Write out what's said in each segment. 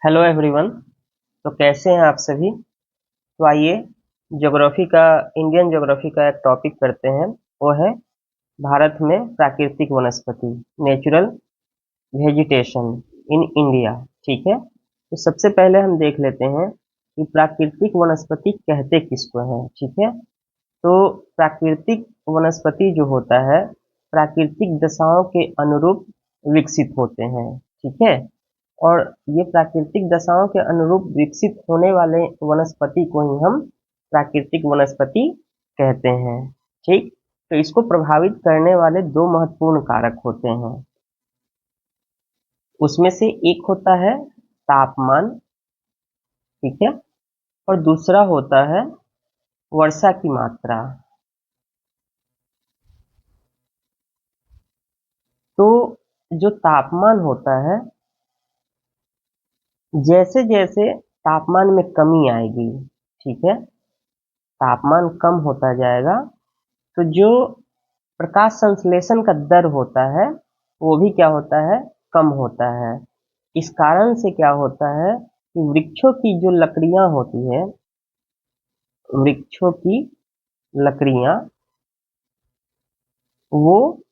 Hello everyone. तो कैसे हैं आप सभी। तो आइए ज्योग्राफी का इंडियन ज्योग्राफी का एक टॉपिक करते हैं। वो है भारत में प्राकृतिक वनस्पति, नेचुरल वेजिटेशन इन इंडिया। ठीक है, तो सबसे पहले हम देख लेते हैं कि प्राकृतिक वनस्पति कहते किसको हैं। ठीक है, तो प्राकृतिक वनस्पति जो होता है प्राकृतिक दशाओं के अनुरूप विकसित होते हैं। ठीक है, और ये प्राकृतिक दशाओं के अनुरूप विकसित होने वाले वनस्पति को ही हम प्राकृतिक वनस्पति कहते हैं। ठीक, तो इसको प्रभावित करने वाले दो महत्वपूर्ण कारक होते हैं। उसमें से एक होता है तापमान, ठीक है, और दूसरा होता है वर्षा की मात्रा। तो जो तापमान होता है, जैसे जैसे तापमान में कमी आएगी, ठीक है, तापमान कम होता जाएगा, तो जो प्रकाश संश्लेषण का दर होता है वो भी क्या होता है, कम होता है। इस कारण से क्या होता है कि वृक्षों की जो लकड़ियां होती है, वृक्षों की लकड़ियां वो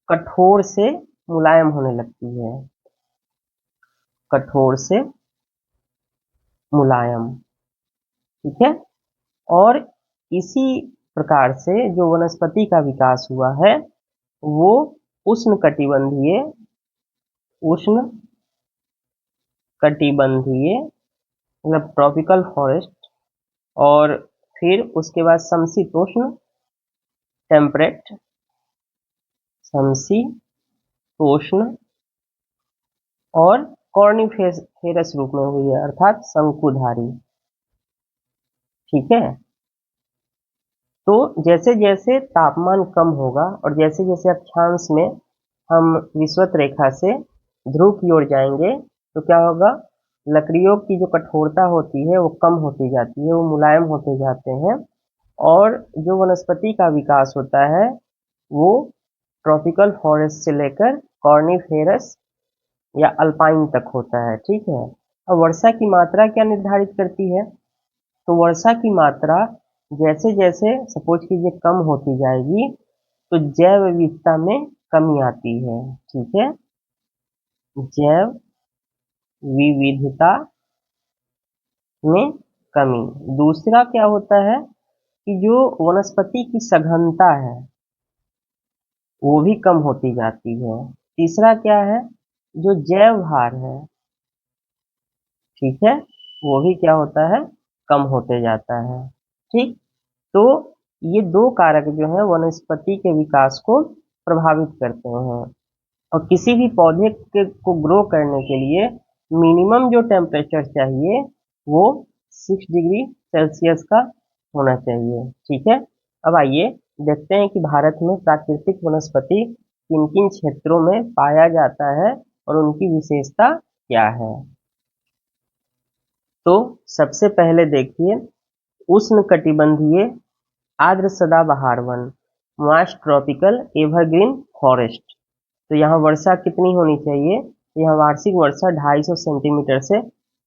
कठोर से मुलायम होने लगती है, कठोर से मुलायम। ठीक है, और इसी प्रकार से जो वनस्पति का विकास हुआ है वो उष्ण कटिबंधीय, उष्ण कटिबंधीय मतलब ट्रॉपिकल फॉरेस्ट, और फिर उसके बाद समशीतोष्ण टेम्परेट, समशीतोष्ण, और कॉर्निफेरस रूप में हुई है अर्थात शंकुधारी। ठीक है, तो जैसे जैसे तापमान कम होगा और जैसे जैसे अक्षांश में हम विषुवत रेखा से ध्रुव की ओर जाएंगे तो क्या होगा, लकड़ियों की जो कठोरता होती है वो कम होती जाती है, वो मुलायम होते जाते हैं, और जो वनस्पति का विकास होता है वो ट्रॉपिकल फॉरेस्ट से लेकर कॉर्निफेरस या अल्पाइन तक होता है। ठीक है, अब वर्षा की मात्रा क्या निर्धारित करती है, तो वर्षा की मात्रा जैसे जैसे सपोज कीजिए कम होती जाएगी तो जैव विविधता में कमी आती है। ठीक है, जैव विविधता में कमी। दूसरा क्या होता है कि जो वनस्पति की सघनता है वो भी कम होती जाती है। तीसरा क्या है, जो जैव भार है, ठीक है, वो भी क्या होता है, कम होते जाता है। ठीक, तो ये दो कारक जो है वनस्पति के विकास को प्रभावित करते हैं। और किसी भी पौधे को ग्रो करने के लिए मिनिमम जो टेम्परेचर चाहिए वो 6 डिग्री सेल्सियस का होना चाहिए। ठीक है, अब आइए देखते हैं कि भारत में प्राकृतिक वनस्पति किन किन क्षेत्रों में पाया जाता है और उनकी विशेषता क्या है। तो सबसे पहले देखिए उष्ण कटिबंधीय आर्द्र सदाबहार one, moist tropical evergreen forest. तो यहाँ वर्षा कितनी होनी चाहिए, यहाँ वार्षिक वर्षा 250 सेंटीमीटर से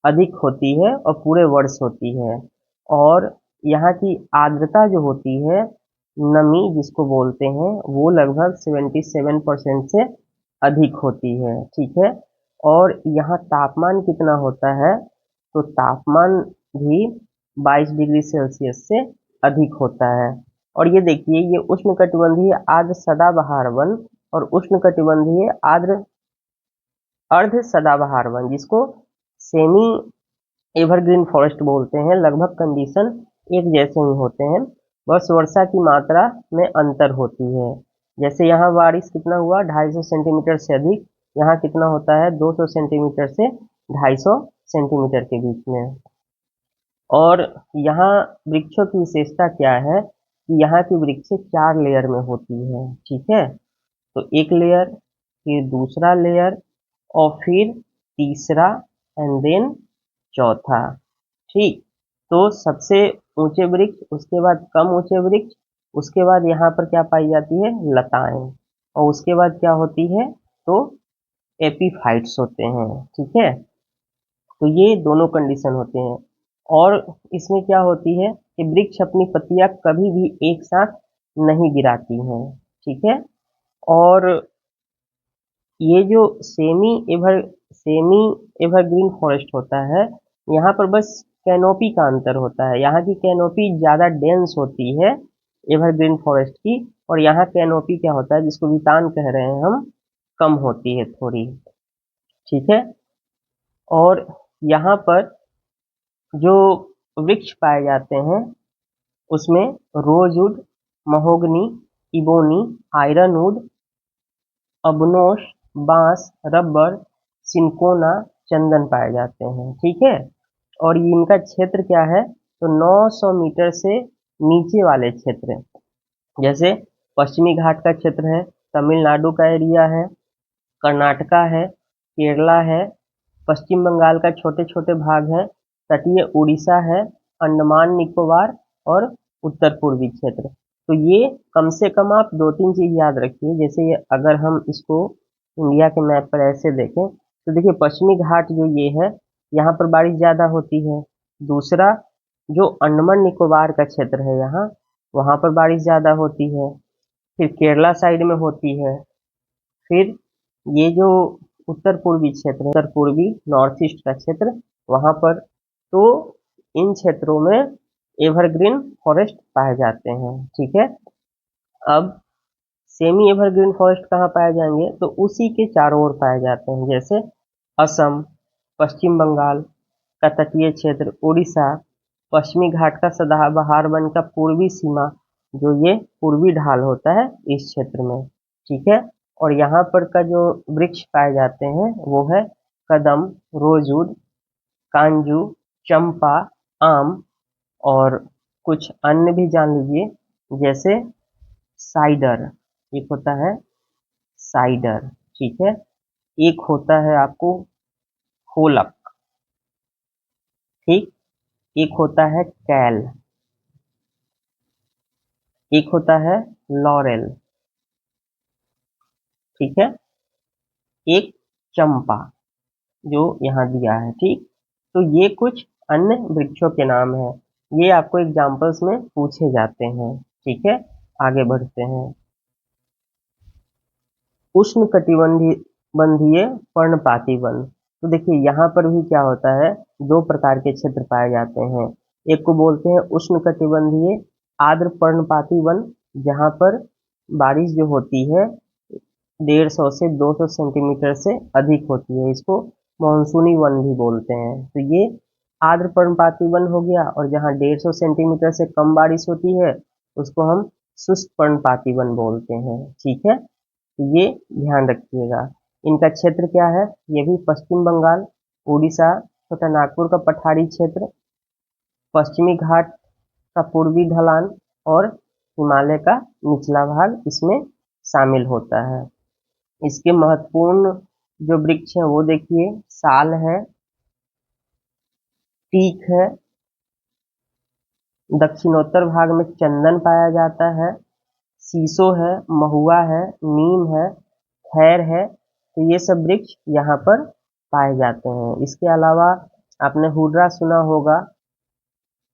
अधिक होती है और पूरे वर्ष होती है। और यहाँ की आर्द्रता जो होती है, नमी जिसको बोलते हैं, वो लगभग 77% से अधिक होती है। ठीक है, और यहाँ तापमान कितना होता है, तो तापमान भी 22 डिग्री सेल्सियस से अधिक होता है। और ये देखिए ये उष्णकटिबंधीय आर्द्र सदाबहार वन और उष्णकटिबंधीय आर्द्र अर्ध सदाबहार वन, जिसको सेमी एवरग्रीन फॉरेस्ट बोलते हैं, लगभग कंडीशन एक जैसे ही होते हैं, बस वर्षा की मात्रा में अंतर होती है। जैसे यहाँ बारिश कितना हुआ, 250 सेंटीमीटर से अधिक, यहाँ कितना होता है 200 सेंटीमीटर से 250 सेंटीमीटर के बीच में। और यहाँ वृक्षों की विशेषता क्या है कि यहाँ की वृक्षें 4 लेयर में होती है। ठीक है, तो एक लेयर, फिर दूसरा लेयर, और फिर तीसरा, एंड देन चौथा। ठीक, तो सबसे ऊंचे वृक्ष, उसके बाद कम ऊंचे वृक्ष, उसके बाद यहाँ पर क्या पाई जाती है, लताएं, और उसके बाद क्या होती है, तो एपीफाइट्स होते हैं। ठीक है, तो ये दोनों कंडीशन होते हैं। और इसमें क्या होती है कि वृक्ष अपनी पत्तियां कभी भी एक साथ नहीं गिराती हैं, ठीक है। और ये जो सेमी एवरग्रीन फॉरेस्ट होता है, यहाँ पर बस कैनोपी का अंतर होता है। यहाँ की कैनोपी ज़्यादा डेंस होती है एवरग्रीन फॉरेस्ट की, और यहाँ कैनोपी क्या होता है, जिसको वितान कह रहे हैं हम, कम होती है थोड़ी, ठीक है। और यहाँ पर जो वृक्ष पाए जाते हैं उसमें रोजवुड, महोगनी, इबोनी, आयरनवुड, अबनोश, बांस, रबर, सिनकोना, चंदन पाए जाते हैं, ठीक है। और इनका क्षेत्र क्या है, तो 900 मीटर से नीचे वाले क्षेत्र, जैसे पश्चिमी घाट का क्षेत्र है, तमिलनाडु का एरिया है, कर्नाटका है, केरला है, पश्चिम बंगाल का छोटे छोटे भाग हैं, तटीय उड़ीसा है, अंडमान निकोबार और उत्तर पूर्वी क्षेत्र। तो ये कम से कम आप 2-3 चीज याद रखिए। जैसे ये अगर हम इसको इंडिया के मैप पर ऐसे देखें तो देखिए पश्चिमी घाट जो ये है, यहाँ पर बारिश ज्यादा होती है। दूसरा, जो अंडमान निकोबार का क्षेत्र है यहाँ, वहाँ पर बारिश ज्यादा होती है। फिर केरला साइड में होती है। फिर ये जो उत्तर पूर्वी क्षेत्र है, उत्तर पूर्वी नॉर्थ ईस्ट का क्षेत्र, वहां पर, तो इन क्षेत्रों में एवरग्रीन फॉरेस्ट पाए जाते हैं, ठीक है। अब सेमी एवरग्रीन फॉरेस्ट कहाँ पाए जाएंगे, तो उसी के चारों ओर पाए जाते हैं, जैसे असम, पश्चिम बंगाल का तटीय क्षेत्र, उड़ीसा, पश्चिमी घाट का सदाबहार वन का पूर्वी सीमा, जो ये पूर्वी ढाल होता है इस क्षेत्र में, ठीक है। और यहाँ पर का जो वृक्ष पाए जाते हैं वो है कदम, रोजवुड, कांजू, चंपा, आम, और कुछ अन्य भी जान लीजिए, जैसे साइडर, एक होता है साइडर, ठीक है। एक होता है आपको होलक, ठीक। एक होता है कैल, एक होता है लॉरेल, ठीक है। एक चंपा जो यहाँ दिया है, ठीक। तो ये कुछ अन्य वृक्षों के नाम हैं। ये आपको एग्जाम्पल्स में पूछे जाते हैं, ठीक है। आगे बढ़ते हैं। उष्ण कटिबंधीय पर्णपाती वन। तो देखिए यहाँ पर भी क्या होता है, दो प्रकार के क्षेत्र पाए जाते हैं। एक को बोलते हैं उष्ण कटिबंधीय आर्द्र पर्णपाती वन, जहाँ पर बारिश जो होती है 150 से 200 सेंटीमीटर से अधिक होती है। इसको मानसूनी वन भी बोलते हैं। तो ये आर्द्र पर्णपाती वन हो गया, और जहाँ 150 सेंटीमीटर से कम बारिश होती है उसको हम शुष्क पर्णपाती वन बोलते हैं, ठीक है। तो ये ध्यान रखिएगा। इनका क्षेत्र क्या है, ये भी पश्चिम बंगाल, उड़ीसा, छोटा नागपुर का पठारी क्षेत्र, पश्चिमी घाट का पूर्वी ढलान और हिमालय का निचला भाग इसमें शामिल होता है। इसके महत्वपूर्ण जो वृक्ष हैं वो देखिए, साल है, टीक है, दक्षिणोत्तर भाग में चंदन पाया जाता है, सीसो है, महुआ है, नीम है, खैर है। तो ये सब वृक्ष यहाँ पर पाए जाते हैं। इसके अलावा आपने हुर्रा सुना होगा,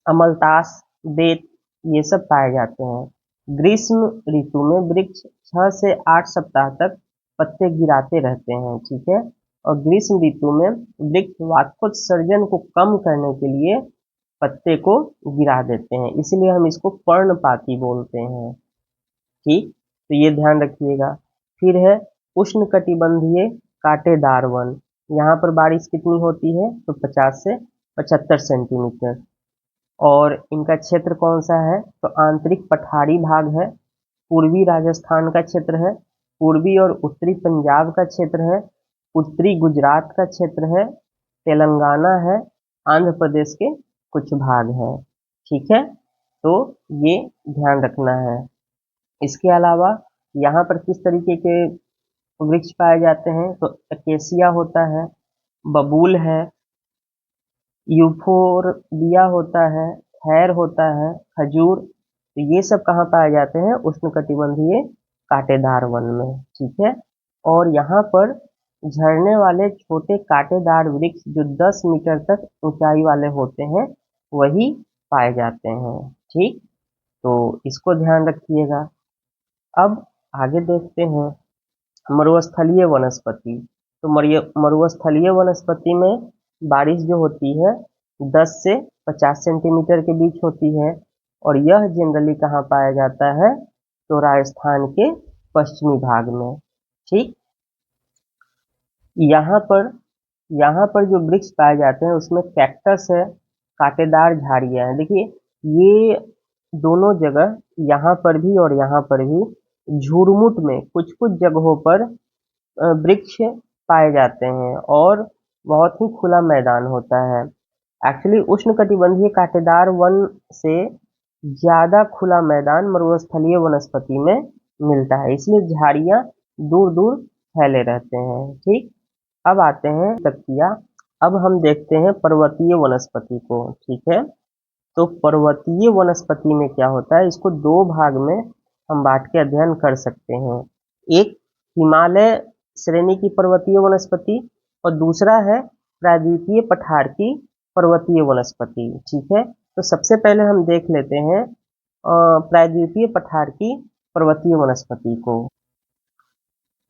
अमलतास, बेत, ये सब पाए जाते हैं। ग्रीष्म ऋतु में वृक्ष 6 से 8 सप्ताह तक पत्ते गिराते रहते हैं, ठीक है। और ग्रीष्म ऋतु में वृक्ष वाष्पोत्सर्जन को कम करने के लिए पत्ते को गिरा देते हैं, इसलिए हम इसको पर्णपाती बोलते हैं, ठीक। तो ये ध्यान रखिएगा। फिर है उष्णकटिबंधीय कांटेदार वन। यहाँ पर बारिश कितनी होती है, तो 50 से 75 सेंटीमीटर। और इनका क्षेत्र कौन सा है, तो आंतरिक पठारी भाग है, पूर्वी राजस्थान का क्षेत्र है, पूर्वी और उत्तरी पंजाब का क्षेत्र है, उत्तरी गुजरात का क्षेत्र है, तेलंगाना है, आंध्र प्रदेश के कुछ भाग हैं, ठीक है। तो ये ध्यान रखना है। इसके अलावा यहाँ पर किस तरीके के वृक्ष पाए जाते हैं, तो एकेसिया होता है, बबूल है, यूफोरबिया होता है, खैर होता है, खजूर। तो ये सब कहाँ पाए जाते हैं, उष्णकटिबंधीय कांटेदार वन में, ठीक है। और यहाँ पर झड़ने वाले छोटे कांटेदार वृक्ष जो 10 मीटर तक ऊंचाई वाले होते हैं वही पाए जाते हैं। ठीक, तो इसको ध्यान रखिएगा। अब आगे देखते हैं मरुस्थलीय वनस्पति। तो मरुस्थलीय वनस्पति में बारिश जो होती है 10 से 50 सेंटीमीटर के बीच होती है और यह जनरली कहाँ पाया जाता है? तो राजस्थान के पश्चिमी भाग में। ठीक, यहाँ पर जो वृक्ष पाए जाते हैं उसमें कैक्टस है, कांटेदार झाड़ियाँ हैं। देखिए ये दोनों जगह, यहाँ पर भी और यहाँ पर भी झुरमुट में कुछ कुछ जगहों पर वृक्ष पाए जाते हैं और बहुत ही खुला मैदान होता है। एक्चुअली उष्णकटिबंधीय कांटेदार वन से ज्यादा खुला मैदान मरुस्थलीय वनस्पति में मिलता है, इसलिए झाड़ियाँ दूर दूर फैले रहते हैं। ठीक, अब आते हैं तकिया। अब हम देखते हैं पर्वतीय वनस्पति को। ठीक है, तो पर्वतीय वनस्पति में क्या होता है, इसको दो भाग में हम बांट के अध्ययन कर सकते हैं। एक हिमालय श्रेणी की पर्वतीय वनस्पति और दूसरा है प्रायद्वीपीय पठार की पर्वतीय वनस्पति। ठीक है, तो सबसे पहले हम देख लेते हैं प्रायद्वीपीय पठार की पर्वतीय वनस्पति को।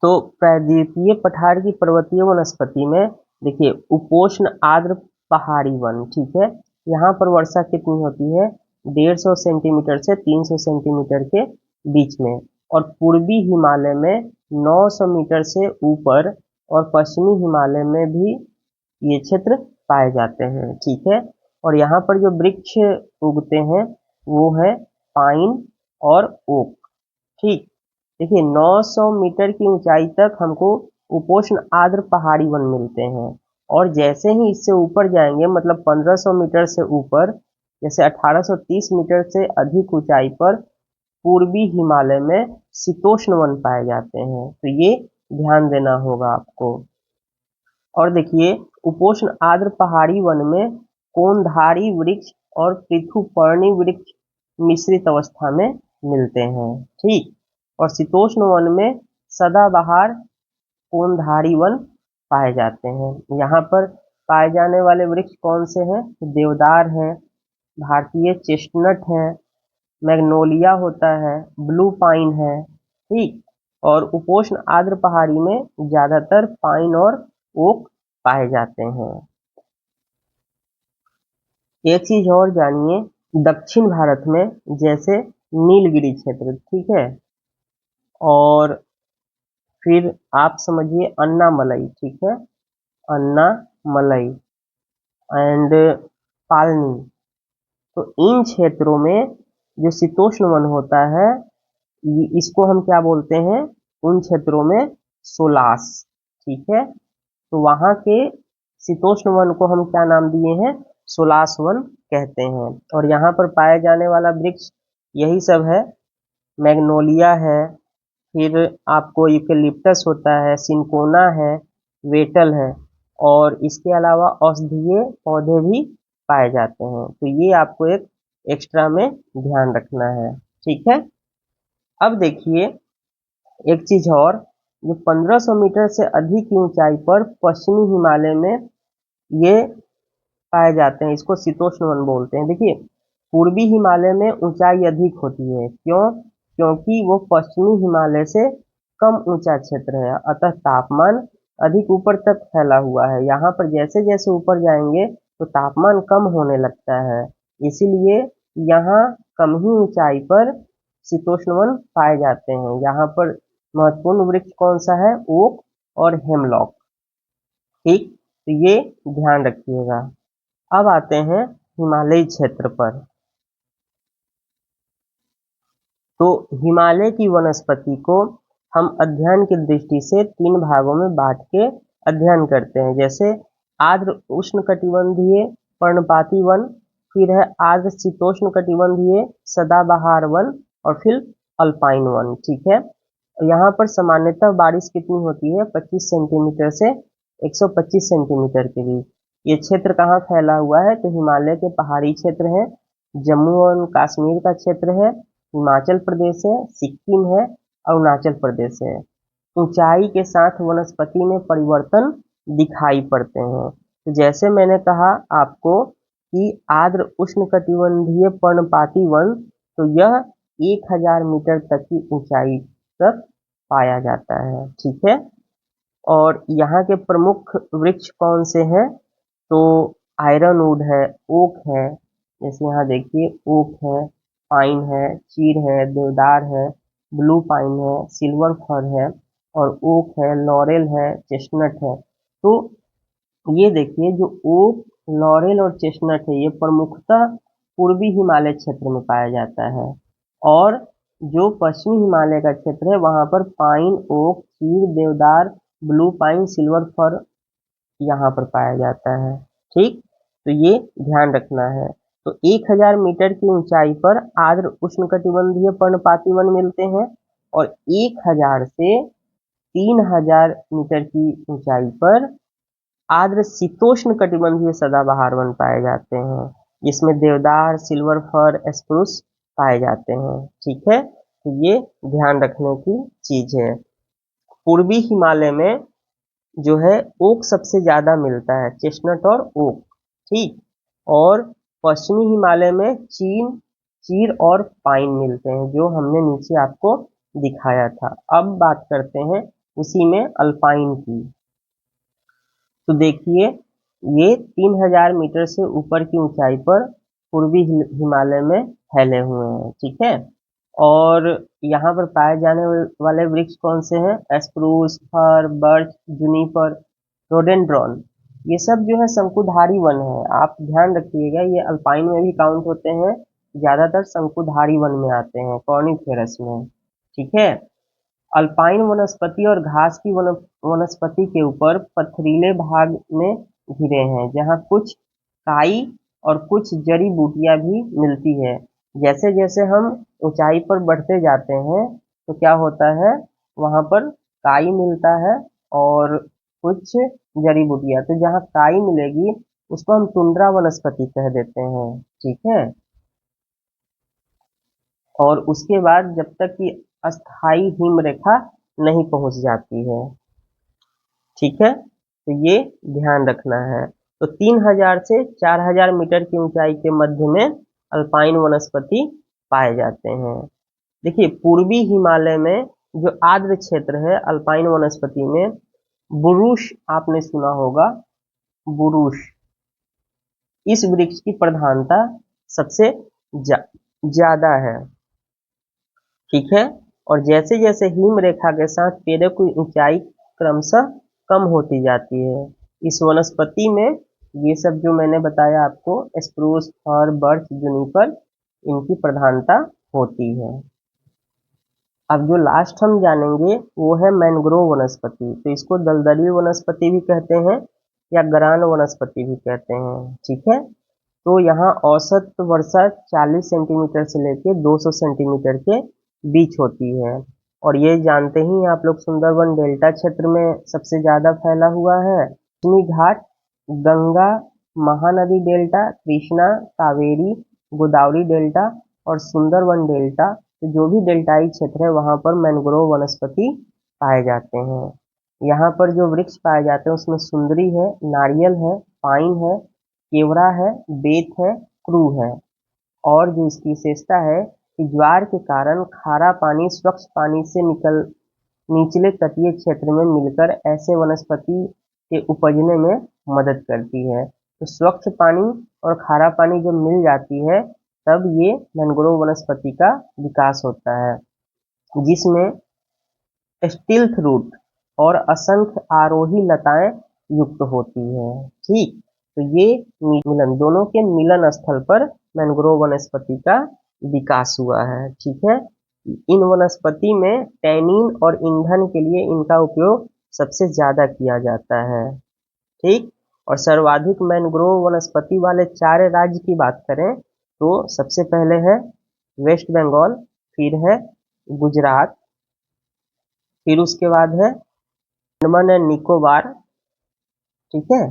तो प्रायद्वीपीय पठार की पर्वतीय वनस्पति में देखिए उपोष्ण आर्द्र पहाड़ी वन। ठीक है, यहाँ पर वर्षा कितनी होती है? 150 सेंटीमीटर से 300 सेंटीमीटर के बीच में, और पूर्वी हिमालय में 900 मीटर से ऊपर और पश्चिमी हिमालय में भी ये क्षेत्र पाए जाते हैं। ठीक है, और यहाँ पर जो वृक्ष उगते हैं वो है पाइन और ओक। ठीक, देखिए 900 मीटर की ऊंचाई तक हमको उपोष्ण आर्द्र पहाड़ी वन मिलते हैं, और जैसे ही इससे ऊपर जाएंगे मतलब 1500 मीटर से ऊपर, जैसे 1830 मीटर से अधिक ऊंचाई पर पूर्वी हिमालय में शीतोष्ण वन पाए जाते हैं। तो ये ध्यान देना होगा आपको। और देखिए उपोष्ण आर्द्र पहाड़ी वन में कोनधारी वृक्ष और पृथुपर्णी वृक्ष मिश्रित अवस्था में मिलते हैं। ठीक, और शीतोष्ण वन में सदाबहार कोनधारी वन पाए जाते हैं। यहाँ पर पाए जाने वाले वृक्ष कौन से हैं? देवदार है, भारतीय चेस्टनट है, मैग्नोलिया होता है, ब्लू पाइन है। ठीक, और उपोष्ण आर्द्र पहाड़ी में ज्यादातर पाइन और ओक पाए जाते हैं। एक चीज और जानिए, दक्षिण भारत में जैसे नीलगिरी क्षेत्र, ठीक है, और फिर आप समझिए अन्नामलई। ठीक है, अन्नामलई एंड पालनी, तो इन क्षेत्रों में जो शीतोष्ण वन होता है इसको हम क्या बोलते हैं? उन क्षेत्रों में सोलास। ठीक है, तो वहां के शीतोष्ण वन को हम क्या नाम दिए हैं? सोलास वन कहते हैं। और यहाँ पर पाए जाने वाला वृक्ष यही सब है, मैग्नोलिया है, फिर आपको यूकेलिप्टस होता है, सिंकोना है, वेटल है, और इसके अलावा औषधीय पौधे भी पाए जाते हैं। तो ये आपको एक एक्स्ट्रा में ध्यान रखना है। ठीक है, अब देखिए एक चीज और, जो 1500 मीटर से अधिक की ऊंचाई पर पश्चिमी हिमालय में ये पाए जाते हैं, इसको शीतोष्ण वन बोलते हैं। देखिए पूर्वी हिमालय में ऊंचाई अधिक होती है, क्यों? क्योंकि वो पश्चिमी हिमालय से कम ऊंचा क्षेत्र है, अतः तापमान अधिक ऊपर तक फैला हुआ है। यहाँ पर जैसे जैसे ऊपर जाएंगे तो तापमान कम होने लगता है, इसीलिए यहाँ कम ही ऊंचाई पर शीतोष्ण वन पाए जाते हैं। यहाँ पर महत्वपूर्ण वृक्ष कौन सा है? ओक और हेमलॉक। ठीक, तो ये ध्यान रखिएगा। अब आते हैं हिमालयी क्षेत्र पर। तो हिमालय की वनस्पति को हम अध्ययन की दृष्टि से 3 भागों में बांट के अध्ययन करते हैं, जैसे आर्द्र उष्णकटिबंधीय पर्णपाती वन, फिर है आर्द्र शीतोष्ण कटिबंधीय सदाबहार वन, और फिर अल्पाइन वन। ठीक है, यहाँ पर सामान्यतः बारिश कितनी होती है? 25 सेंटीमीटर से 125 सेंटीमीटर के बीच। ये क्षेत्र कहाँ फैला हुआ है? तो हिमालय के पहाड़ी क्षेत्र है, जम्मू और कश्मीर का क्षेत्र है, हिमाचल प्रदेश है, सिक्किम है, अरुणाचल प्रदेश है। ऊंचाई के साथ वनस्पति में परिवर्तन दिखाई पड़ते हैं। तो जैसे मैंने कहा आपको कि आर्द्र उष्णकटिबंधीय पर्णपाती वन, तो यह 1000 मीटर तक की ऊंचाई तक पाया जाता है। ठीक है, और यहाँ के प्रमुख वृक्ष कौन से हैं? तो आयरनवुड है, ओक है, जैसे यहाँ देखिए ओक है, पाइन है, चीड़ है, देवदार है, ब्लू पाइन है, सिल्वर फर है, और ओक है, लॉरेल है, चेस्टनट है। तो ये देखिए जो ओक, लॉरेल और चेस्टनट है, ये प्रमुखतः पूर्वी हिमालय क्षेत्र में पाया जाता है, और जो पश्चिमी हिमालय का क्षेत्र है वहां पर पाइन, ओक, चीड़, देवदार, ब्लू पाइन, सिल्वर फर यहाँ पर पाया जाता है। ठीक, तो ये ध्यान रखना है। तो 1000 मीटर की ऊंचाई पर आर्द्र उष्णकटिबंधीय पर्णपाती वन मिलते हैं, और 1000 से 3000 मीटर की ऊंचाई पर आर्द्र शीतोष्ण कटिबंधीय सदाबहार वन पाए जाते हैं, जिसमें देवदार, सिल्वर फर, स्प्रूस पाए जाते हैं। ठीक है, तो ये ध्यान रखने की चीज है। पूर्वी हिमालय में जो है ओक सबसे ज्यादा मिलता है, चेस्टनट और ओक। ठीक, और पश्चिमी हिमालय में चीड़ और पाइन मिलते हैं, जो हमने नीचे आपको दिखाया था। अब बात करते हैं उसी में अल्पाइन की। तो देखिए ये 3000 मीटर से ऊपर की ऊंचाई पर पूर्वी हिमालय में फैले हुए हैं। ठीक है, और यहाँ पर पाए जाने वाले वृक्ष कौन से हैं? स्प्रूस, फर, बर्च, जुनिपर, रोडेंड्रॉन, ये सब जो है शंकुधारी वन है। आप ध्यान रखिएगा, ये अल्पाइन में भी काउंट होते हैं, ज्यादातर शंकुधारी वन में आते हैं, कॉर्निफेरस में। ठीक है, अल्पाइन वनस्पति और घास की वनस्पति के ऊपर पथरीले भाग में घिरे हैं, जहाँ कुछ काई और कुछ जड़ी बूटियां भी मिलती है। जैसे जैसे हम ऊंचाई पर बढ़ते जाते हैं तो क्या होता है, वहां पर काई मिलता है और कुछ जड़ी बूटियां। तो जहाँ काई मिलेगी उसको हम टुंड्रा वनस्पति कह देते हैं। ठीक है, और उसके बाद जब तक कि अस्थाई हिम रेखा नहीं पहुंच जाती है। ठीक है, तो ये ध्यान रखना है। तो 3000 से 4000 मीटर की ऊंचाई के मध्य में अल्पाइन वनस्पति पाए जाते हैं। देखिए पूर्वी हिमालय में जो आर्द्र क्षेत्र है अल्पाइन वनस्पति में, बुरुश आपने सुना होगा, बुरुश, इस वृक्ष की प्रधानता सबसे ज्यादा है। ठीक है, और जैसे जैसे हिम रेखा के साथ पेड़ों की ऊंचाई क्रमशः कम होती जाती है। इस वनस्पति में ये सब जो मैंने बताया आपको, स्प्रूस, फर, बर्च, जुनिपर, इनकी प्रधानता होती है। अब जो लास्ट हम जानेंगे वो है मैंग्रोव वनस्पति। तो इसको दलदली वनस्पति भी कहते हैं या गरान वनस्पति भी कहते हैं। ठीक है, तो यहाँ औसत वर्षा 40 सेंटीमीटर से लेके 200 सेंटीमीटर के बीच होती है, और ये जानते ही आप लोग सुंदरवन डेल्टा क्षेत्र में सबसे ज्यादा फैला हुआ है। पश्चिमी घाट, गंगा महानदी डेल्टा, कृष्णा, कावेरी, गोदावरी डेल्टा और सुंदरवन डेल्टा, तो जो भी डेल्टाई क्षेत्र है वहां पर मैंग्रोव वनस्पति पाए जाते हैं। यहाँ पर जो वृक्ष पाए जाते हैं उसमें सुंदरी है, नारियल है, पाइन है, केवड़ा है, बेत है, क्रू है। और जो इसकी विशेषता है कि ज्वार के कारण खारा पानी स्वच्छ पानी से निकल निचले तटीय क्षेत्र में मिलकर ऐसे वनस्पति के उपजने में मदद करती है। तो स्वच्छ पानी और खारा पानी जब मिल जाती है तब ये मैंग्रोव वनस्पति का विकास होता है, जिसमें स्टिल्थ रूट और असंख्य आरोही लताएं युक्त होती है। ठीक, तो ये मिलन, दोनों के मिलन स्थल पर मैंग्रोव वनस्पति का विकास हुआ है। ठीक है, इन वनस्पति में टैनिन और ईंधन के लिए इनका उपयोग सबसे ज्यादा किया जाता है। ठीक, और सर्वाधिक मैंग्रोव वनस्पति वाले 4 राज्य की बात करें तो सबसे पहले है वेस्ट बंगाल, फिर है गुजरात, फिर उसके बाद है अंडमान एंड निकोबार। ठीक है,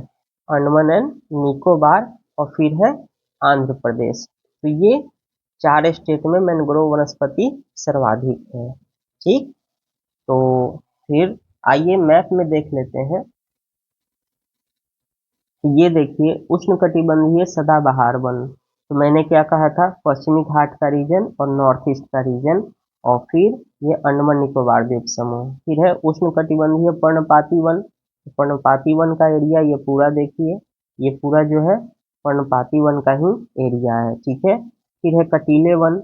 अंडमान एंड निकोबार, और फिर है आंध्र प्रदेश। तो ये 4 स्टेट में मैंग्रोव वनस्पति सर्वाधिक है। ठीक, तो फिर आइए मैप में देख लेते हैं। ये देखिए उष्णकटिबंधीय सदाबहार वन, तो मैंने क्या कहा था, पश्चिमी घाट का रीजन और नॉर्थ ईस्ट का रीजन, और फिर ये अंडमान निकोबार द्वीप समूह। फिर है उष्णकटिबंधीय पर्णपाती वन, पर्णपाती वन का एरिया ये पूरा देखिए, ये पूरा जो है पर्णपाती वन का ही एरिया है, ठीक है। फिर है कटीले वन,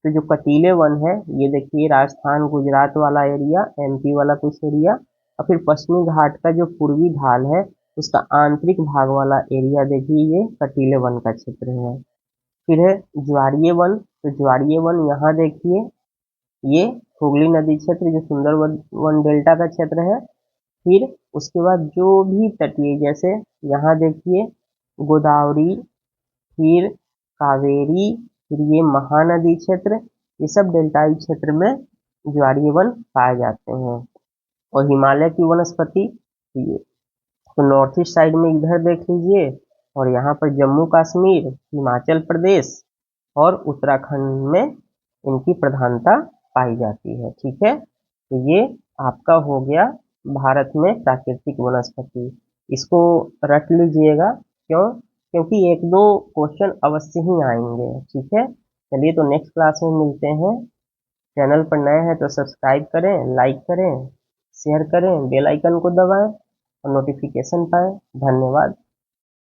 तो जो कटीले वन है ये देखिए राजस्थान गुजरात वाला एरिया, एमपी वाला कुछ एरिया, और फिर पश्चिमी घाट का जो पूर्वी ढाल है उसका आंतरिक भाग वाला एरिया देखिए, ये कटीले वन का क्षेत्र है। फिर है ज्वारीय वन, तो ज्वारीय वन यहाँ देखिए, ये हुगली नदी क्षेत्र जो सुंदरवन वन डेल्टा का क्षेत्र है। फिर उसके बाद जो भी तटीय, जैसे यहाँ देखिए गोदावरी, फिर कावेरी, फिर ये महानदी क्षेत्र, ये सब डेल्टाई क्षेत्र में ज्वारीय वन पाए जाते हैं। और हिमालय की वनस्पति, ये तो नॉर्थ ईस्ट साइड में इधर देख लीजिए, और यहाँ पर जम्मू कश्मीर, हिमाचल प्रदेश और उत्तराखंड में इनकी प्रधानता पाई जाती है, ठीक है। तो ये आपका हो गया भारत में प्राकृतिक वनस्पति, इसको रट लीजिएगा, क्यों, क्योंकि एक दो क्वेश्चन अवश्य ही आएंगे, ठीक है। चलिए तो नेक्स्ट क्लास में मिलते हैं। चैनल पर नए हैं तो सब्सक्राइब करें, लाइक करें, शेयर करें, बेल आइकन को दबाएं और नोटिफिकेशन पाएं। धन्यवाद।